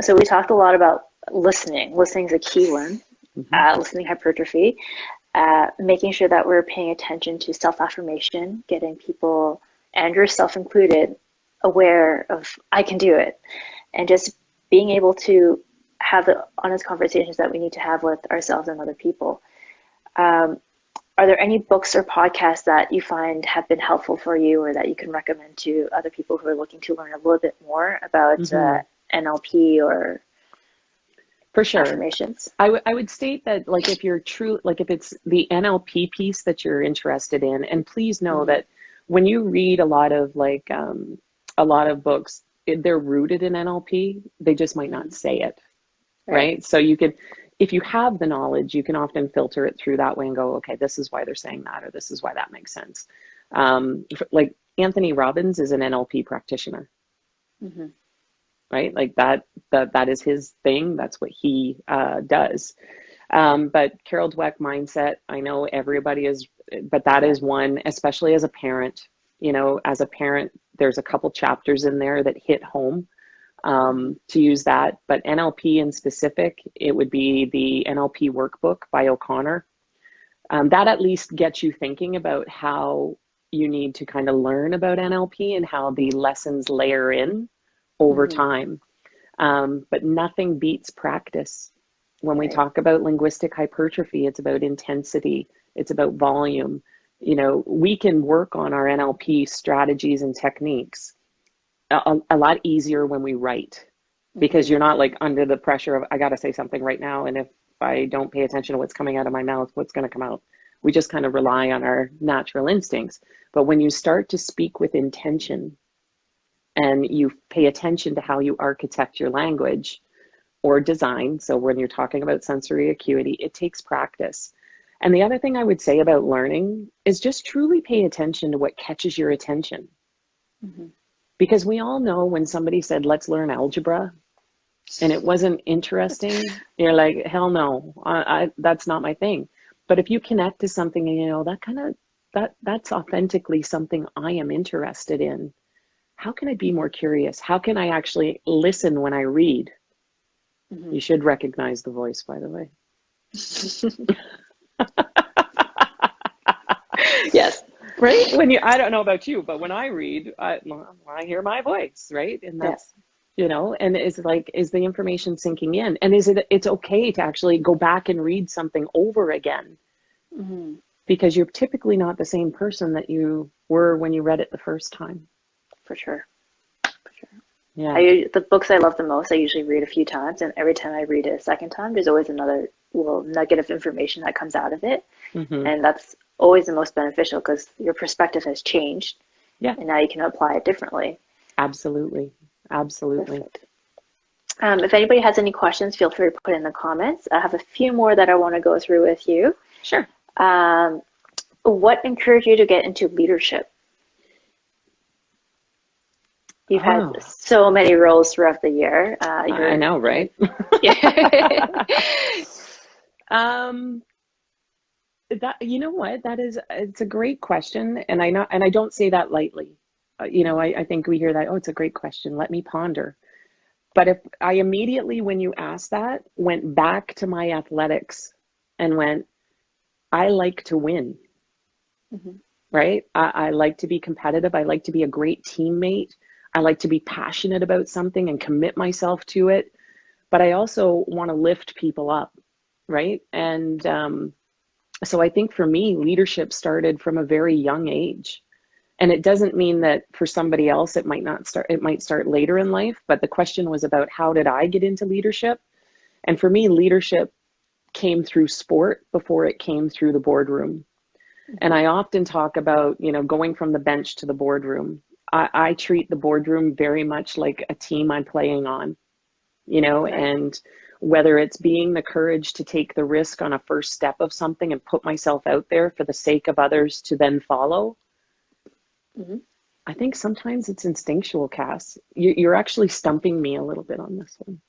So we talked a lot about listening. Listening is a key one. Hmm. Listening hypertrophy. Making sure that we're paying attention to self-affirmation, getting people, and yourself included, aware of I can do it, and just being able to have the honest conversations that we need to have with ourselves and other people. Um, are there any books or podcasts that you find have been helpful for you or that you can recommend to other people who are looking to learn a little bit more about Hmm. NLP or For sure. affirmations? I would state that, like, if you're true, like if it's the NLP piece that you're interested in, and please know Mm-hmm. that when you read a lot of a lot of books, they're rooted in NLP. They just might Mm-hmm. not say it, Right. right? So you could, if you have the knowledge, you can often filter it through that way and go, okay, this is why they're saying that, or this is why that makes sense. Like Anthony Robbins is an NLP practitioner, Mm-hmm. right? Like that is his thing. That's what he does. But Carol Dweck mindset, I know everybody is, but that Yeah. is one, especially as a parent. As a parent, there's a couple chapters in there that hit home, Mm-hmm. to use that. But NLP in specific, it would be the NLP workbook by O'Connor. That at least gets you thinking about how you need to kind of learn about NLP and how the lessons layer in over Mm-hmm. time. But nothing beats practice. When we Right. talk about linguistic hypertrophy, it's about intensity, it's about volume. We can work on our NLP strategies and techniques a lot easier when we write, because Mm-hmm. you're not like under the pressure of, I got to say something right now. And if I don't pay attention to what's coming out of my mouth, what's going to come out? We just kind of rely on our natural instincts. But when you start to speak with intention and you pay attention to how you architect your language or design, so when you're talking about sensory acuity, it takes practice. And the other thing I would say about learning is just truly pay attention to what catches your attention. Mm-hmm. Because we all know when somebody said, let's learn algebra, and it wasn't interesting, you're like, hell no, that's not my thing. But if you connect to something and that kind of, that's authentically something I am interested in, how can I be more curious? How can I actually listen when I read? Mm-hmm. You should recognize the voice, by the way. Yes. Right? I don't know about you, but when I read, I hear my voice, right? And Yeah. that's, and is like, is the information sinking in? And it's okay to actually go back and read something over again, Mm-hmm. because you're typically not the same person that you were when you read it the first time. For sure. For sure. Yeah. The books I love the most, I usually read a few times, and every time I read it a second time, there's always another little nugget of information that comes out of it, Hmm. and that's always the most beneficial because your perspective has changed, Yeah, and now you can apply it differently. absolutely. Absolutely. Perfect. If anybody has any questions, feel free to put in the comments. I have a few more that I want to go through with you. Sure. Um, what encouraged you to get into leadership? You've had Oh, so many roles throughout the year. I know, right? Yeah. um, that, you know what? It's a great question. And I don't say that lightly. I think we hear that, oh, it's a great question. Let me ponder. But if I immediately, when you asked that, went back to my athletics and went, I like to win, Mhm. right? I like to be competitive. I like to be a great teammate. I like to be passionate about something and commit myself to it. But I also want to lift people up, right? And so I think for me, leadership started from a very young age. And it doesn't mean that for somebody else it might not start, it might start later in life, but the question was about how did I get into leadership? And for me, leadership came through sport before it came through the boardroom. And Mhm. I often talk about, going from the bench to the boardroom. I treat the boardroom very much like a team I'm playing on, Right. and whether it's being the courage to take the risk on a first step of something and put myself out there for the sake of others to then follow. Mhm. I think sometimes it's instinctual, Cass. You're actually stumping me a little bit on this one.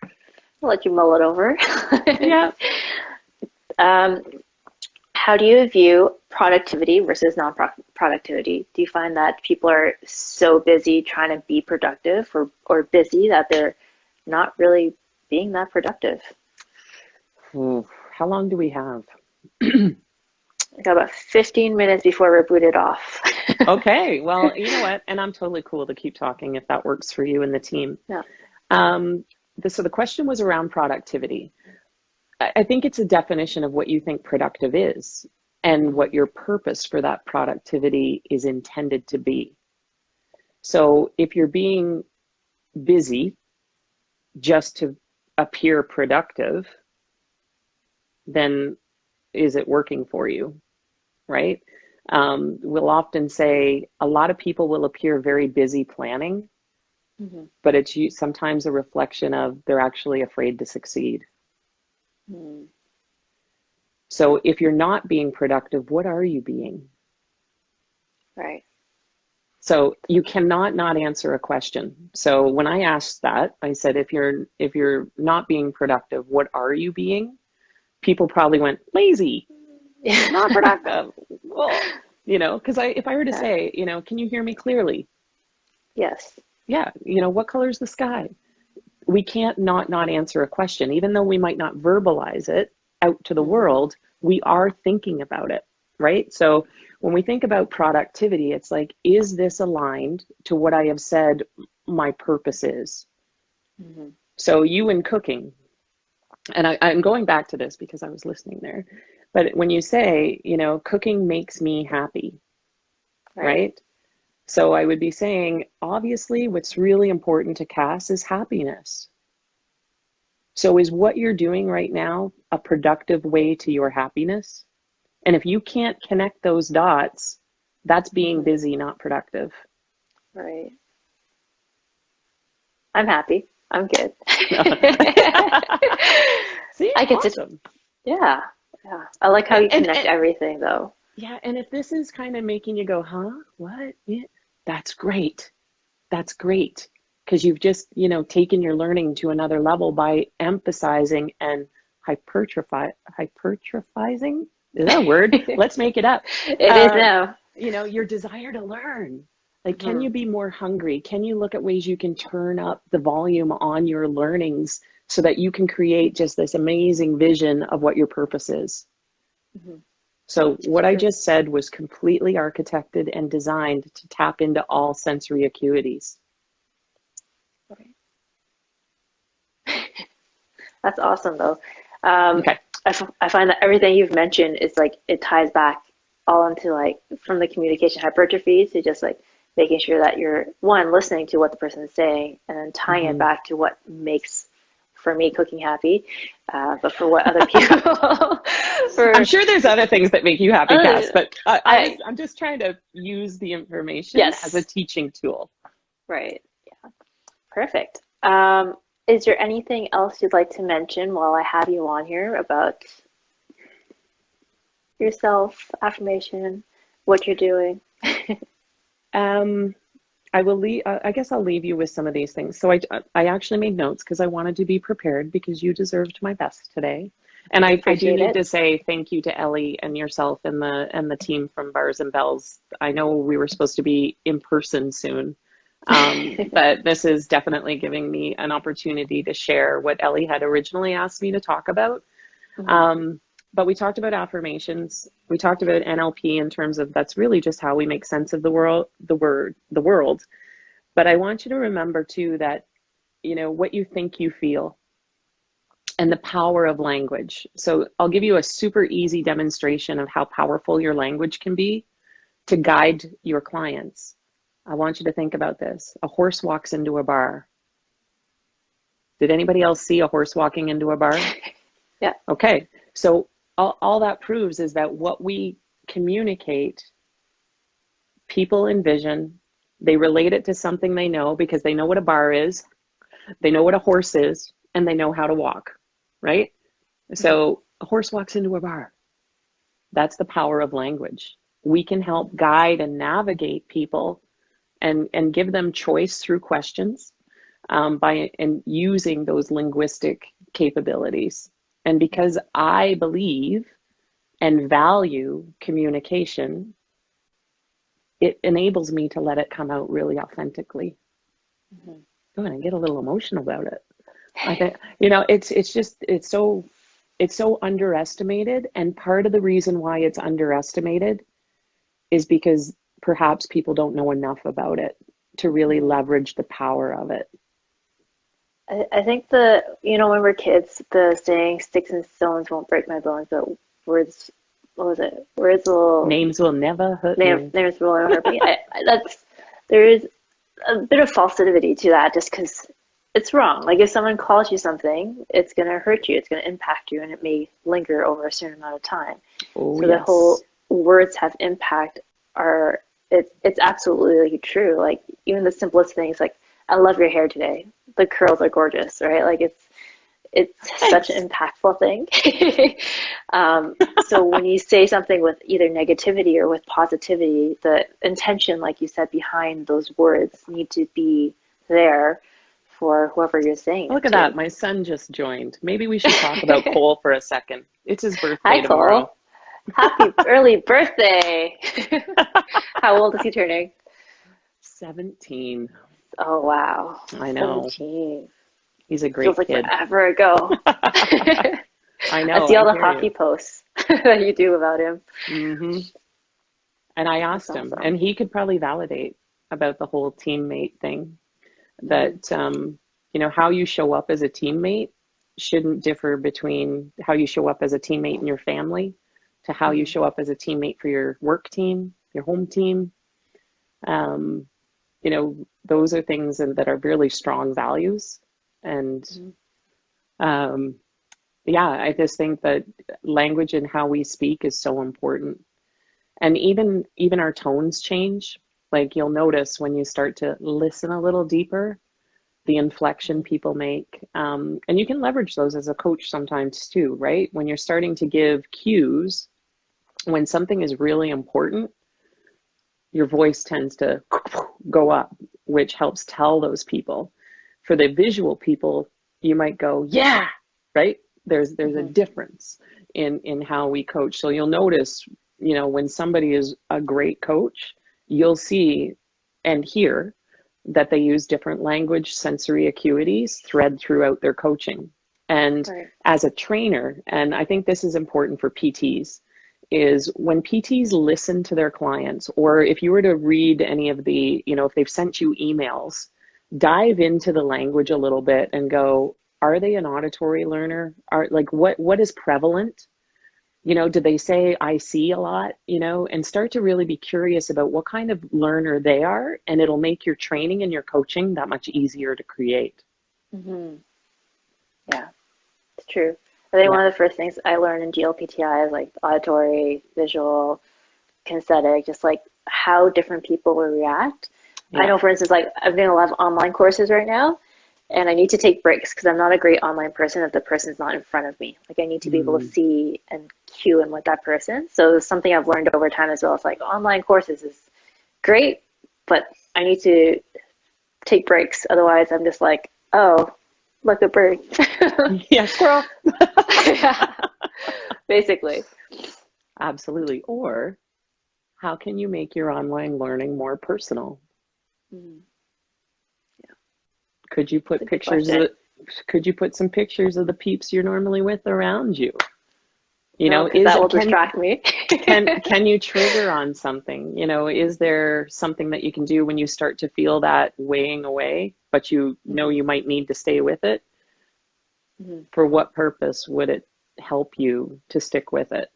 I'll let you mull it over. Yeah. um, how do you view productivity versus non-productivity? Do you find that people are so busy trying to be productive or busy that they're not really being that productive. Ooh, how long do we have? I got about 15 minutes before we're booted off. Okay, well, you know what? And I'm totally cool to keep talking if that works for you and the team. Yeah. Um, so the question was around productivity. I think it's a definition of what you think productive is and what your purpose for that productivity is intended to be. So if you're being busy just to appear productive, then is it working for you, right? We'll often say a lot of people will appear very busy planning, Mm-hmm. but it's sometimes a reflection of they're actually afraid to succeed. Mm. So if you're not being productive, what are you being? Right. So you cannot not answer a question. So when I asked that, I said, if you're not being productive, what are you being? People probably went lazy, not productive. Well, because if I were to Yeah. say, can you hear me clearly? Yes. Yeah, what color is the sky? We can't not answer a question, even though we might not verbalize it out to the Mm-hmm. world. We are thinking about it, right? So when we think about productivity, it's like, is this aligned to what I have said my purpose is? Mm-hmm. So you in cooking, and I'm going back to this because I was listening there, but when you say, cooking makes me happy, Right. right? So I would be saying, obviously, what's really important to Cass is happiness. So is what you're doing right now a productive way to your happiness? And if you can't connect those dots, that's being Mm-hmm. busy, not productive. Right. I'm happy. I'm good. See, I get to, awesome. yeah. Yeah. I like how And, you and, connect and everything though. yeah, and if this is kind of making you go, huh, what? Yeah, that's great. That's great. Because you've just, taken your learning to another level by emphasizing and hypertrophizing. Is that a word? Let's make it up. It is now. Your desire to learn. Like, can Mm-hmm. you be more hungry? Can you look at ways you can turn up the volume on your learnings so that you can create just this amazing vision of what your purpose is? Mm-hmm. So It's what I true. just said was completely architected and designed to tap into all sensory acuities. Right. That's awesome though. Um, Okay. I find that everything you've mentioned is like it ties back all into like from the communication hypertrophy to just like making sure that you're one listening to what the person is saying and then tying it Mm-hmm. back to what makes for me cooking happy, but for what other people I'm for sure there's other things that make you happy, Cass, other but I I'm just trying to use the information as a yes teaching tool. right yeah perfect. Is there anything else you'd like to mention while I have you on here about yourself, affirmation, what you're doing? Um, I will leave. I guess I'll leave you with some of these things. So I actually made notes because I wanted to be prepared because you deserved my best today. And I do Appreciate need it. to say thank you to Ellie and yourself and the team from Bars and Bells. I know we were supposed to be in person soon, but this is definitely giving me an opportunity to share what Ellie had originally asked me to talk about. Mhm. Um, but we talked about affirmations. We talked about NLP in terms of that's really just how we make sense of the world, the world. But I want you to remember too that, what you think you feel and the power of language. So I'll give you a super easy demonstration of how powerful your language can be to guide your clients. I want you to think about this. A horse walks into a bar. Did anybody else see a horse walking into a bar? Yeah. Okay. So all that proves is that what we communicate, people envision, they relate it to something they know because they know what a bar is, they know what a horse is, and they know how to walk, right? Mhm. So a horse walks into a bar. That's the power of language. We can help guide and navigate people and give them choice through questions by and using those linguistic capabilities. And because I believe and value communication, it enables me to let it come out really authentically. Mhm. Oh, and I get a little emotional about it. I think, you know, it's so underestimated. And part of the reason why it's underestimated is because perhaps people don't know enough about it to really Mhm. leverage the power of it. I think when we're kids, the saying "sticks and stones won't break my bones," but words, what was it? Words will Names will never hurt me. names will never hurt me. There is a bit of falsity to that, just because it's wrong. Like if someone calls you something, it's gonna hurt you, it's gonna impact you, and it may linger over a certain amount of time. Oh, So the whole yes. words have impact are it's absolutely true. Like even the simplest things, like I love your hair today. The curls are gorgeous, right? Like it's such Thanks. an impactful thing. So when you say something with either negativity or with positivity, the intention, like you said, behind those words need to be there for whoever you're saying Look it at to. that. My son just joined. Maybe we should talk about Cole for a second. It's his Hi, birthday tomorrow. Cole. Happy early birthday. How old is he turning? 17. Oh, wow. I know. 17. He's a Feels great like kid. forever ago. I I know. see I all the hear hockey you. posts that you do about him. Hmm. And I That's asked him, awesome. and he could probably validate about the whole teammate thing Hmm. that, how you show up as a teammate shouldn't differ between how you show up as a teammate in your family to how you Hmm. show up as a teammate for your work team, your home team. Um, those are things that are really strong values. And Hmm. um, yeah, I just think that language and how we speak is so important. And even our tones change. Like you'll notice when you start to listen a little deeper, the inflection people make. And you can leverage those as a coach sometimes too, right? When you're starting to give cues, when something is really important, your voice tends to go up, which helps tell those people. For the visual people, you might go, yeah, right? There's a Hmm. difference in how we coach. So you'll notice, when somebody is a great coach, you'll see and hear that they use different language, sensory acuities thread throughout their coaching. And Right. as a trainer, and I think this is important for PTs, is when PTs listen to their clients, or if you were to read any of the, if they've sent you emails, dive into the language a little bit and go, are they an auditory learner? Are like what is prevalent? Do they say I see a lot? And start to really be curious about what kind of learner they are, and it'll make your training and your coaching that much easier to create. Hmm. Yeah, it's true. I think Yeah. one of the first things I learned in GLPTI is like auditory, visual, kinesthetic, just like how different people will react. I Yeah. know, for instance, like I'm doing a lot of online courses right now, and I need to take breaks because I'm not a great online person if the person's not in front of me. Like I need to be able to Mm. see and cue in with that person. So something I've learned over time as well. It's like online courses is great, but I need to take breaks. Otherwise, I'm just like, oh, look a bird. Yeah, squirrel. Yeah, basically. Absolutely. Or how can you make your online learning more personal? Mm, yeah, Could you that's put a good pictures question. of could you put some pictures of the peeps you're normally with around you? No, because Is that will can distract me. can you trigger on something? Is there something that you can do when you start to feel that weighing away, but you know Hmm. you might need to stay with it? Hmm. For what purpose would it help you to stick with it?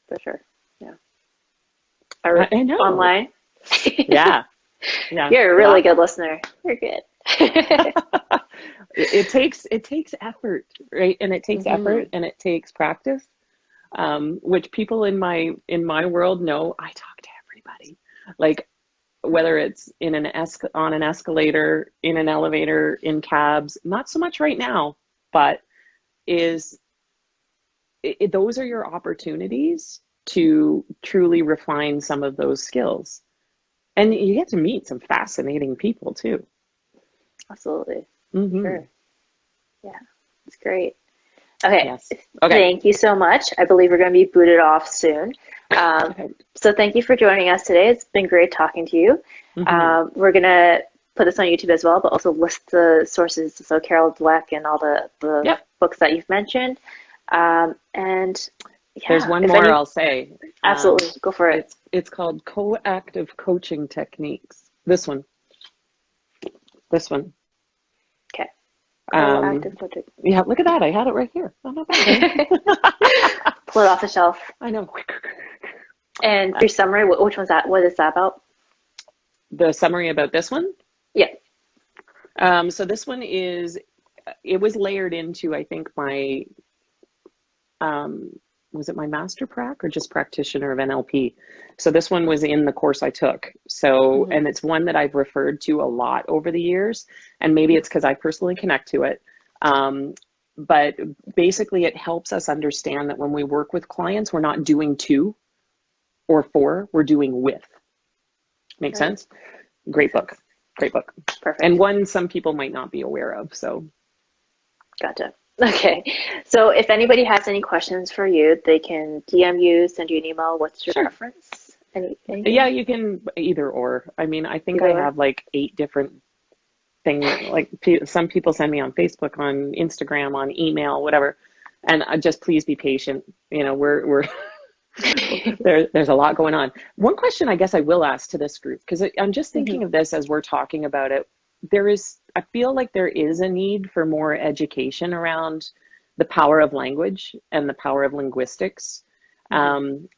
For sure. Yeah. Or I know. online. Yeah. Yeah. You're a really Lots. good listener. You're good. It takes effort, right? And it takes Hmm. effort and it takes practice, which people in my world know. I talk to everybody, like whether it's on an escalator, in an elevator, in cabs. Not so much right now, but is those are your opportunities to truly refine some of those skills, and Hmm. you get to meet some fascinating people too. Absolutely. For Hmm. sure. Yeah. It's great. Okay. Yes. Okay. Thank you so much. I believe we're going to be booted off soon. Um, Okay. so thank you for joining us today. It's been great talking to you. Hmm. We're going to put this on YouTube as well, but also list the sources. So Carol Dweck and all the Yep. books that you've mentioned. And yeah, There's one more I'll say. Absolutely. Go for it. It's called Coactive Coaching Techniques. This one. Okay. Coactive coaching. Yeah, look at that. I had it right here. I'm not bad. Pull it off the shelf. I know. And your summary, which one's that? What is that about? The summary about this one? Yeah. So this one it was layered into, I think, my, was it my master prac or just practitioner of NLP? So this one was in the course I took. So, and it's one that I've referred to a lot over the years, and maybe it's because I personally connect to it. But basically it helps us understand that when we work with clients, we're not doing to or for, we're doing with. Make sense? Great book. Perfect. And one some people might not be aware of, so. Gotcha. Okay. So if anybody has any questions for you, they can DM you, send you an email. What's your preference? Anything? Yeah, you can either or. I mean, I think I have like 8 different things. Like some people send me on Facebook, on Instagram, on email, whatever. And just please be patient. You know, we're there's a lot going on. One question I guess I will ask to this group, because I'm just thinking of this as we're talking about it. I feel like there is a need for more education around the power of language and the power of linguistics.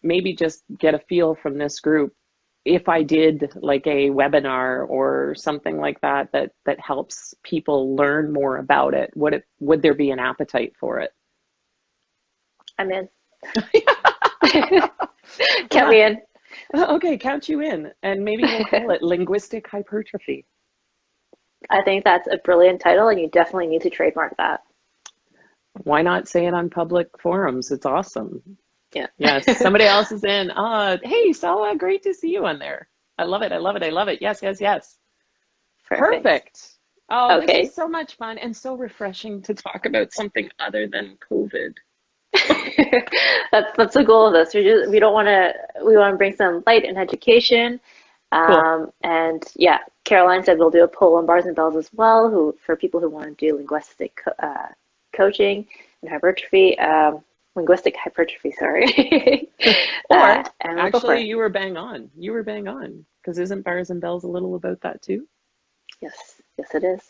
Maybe just get a feel from this group. If I did like a webinar or something like that helps people learn more about it, would there be an appetite for it? I'm in. Count me in. Okay, count you in. And maybe we'll call it linguistic hypertrophy. I think that's a brilliant title, and you definitely need to trademark that. Why not say it on public forums? It's awesome. Yeah. Yes, somebody else is in. Hey, Sawa, great to see you on there. I love it. Yes. Perfect. Oh, okay. This is so much fun and so refreshing to talk about something other than COVID. That's the goal of this. We want to bring some light and education. Cool. And yeah, Caroline said we'll do a poll on Bars and Bells as well, for people who want to do linguistic coaching and hypertrophy. Linguistic hypertrophy, sorry. Or actually, you were bang on. Because isn't Bars and Bells a little about that too? Yes, it is.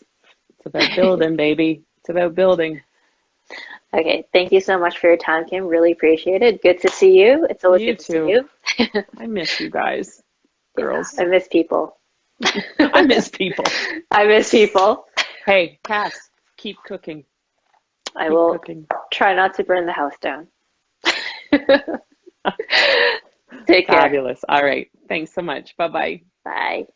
It's about building, baby. It's about building. Okay, thank you so much for your time, Kim. Really appreciate it. Good to see you. It's always good to see you. I miss you guys, girls. Yeah, I miss people. I miss people. Hey, Cass, keep cooking. I will try not to burn the house down. Take care. Fabulous. All right. Thanks so much. Bye-bye. Bye.